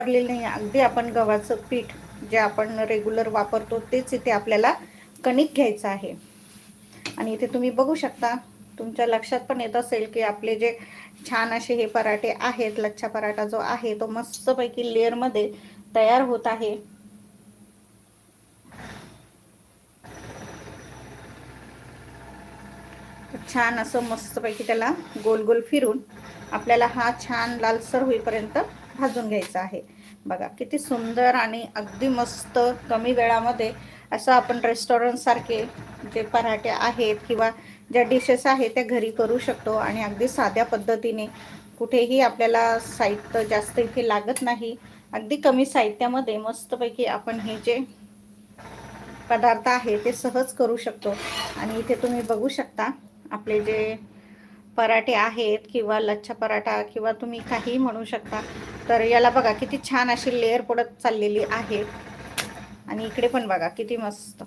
लागलेलं नाही, अगदी आपण गव्हाचं पीठ जे आपण रेग्युलर वापरतो तेच इथे आपल्याला कणिक घ्यायचं आहे. आणि इथे तुम्ही बघू शकता, तुमच्या लक्षात पण येत असेल की आपले जे छान असे हे पराठे आहेत, लच्छा पराठा जो आहे तो मस्तपैकी लेअरमध्ये तयार होत आहे. छान असं मस्तपैकी त्याला गोल गोल फिरून आपल्याला हा छान लालसर होईपर्यंत भाजून घ्यायचा आहे. बघा किती सुंदर आणि अगदी मस्त कमी वेळामध्ये असं आपण रेस्टॉरंट सारखे जे पराठे आहेत किंवा ज्या डिशेस आहेत त्या घरी करू शकतो. आणि अगदी साध्या पद्धतीने, कुठेही आपल्याला साहित्य जास्त इथे लागत नाही, अगदी कमी साहित्यामध्ये मस्तपैकी आपण हे जे पदार्थ आहे ते सहज करू शकतो. आणि इथे तुम्ही बघू शकता आपले जे पराठे आहेत किंवा लच्छा पराठा किंवा तुम्ही काहीही म्हणू शकता, तर याला बघा किती छान अशी लेअर पडत चाललेली आहे. आणि इकडे पण बघा किती मस्त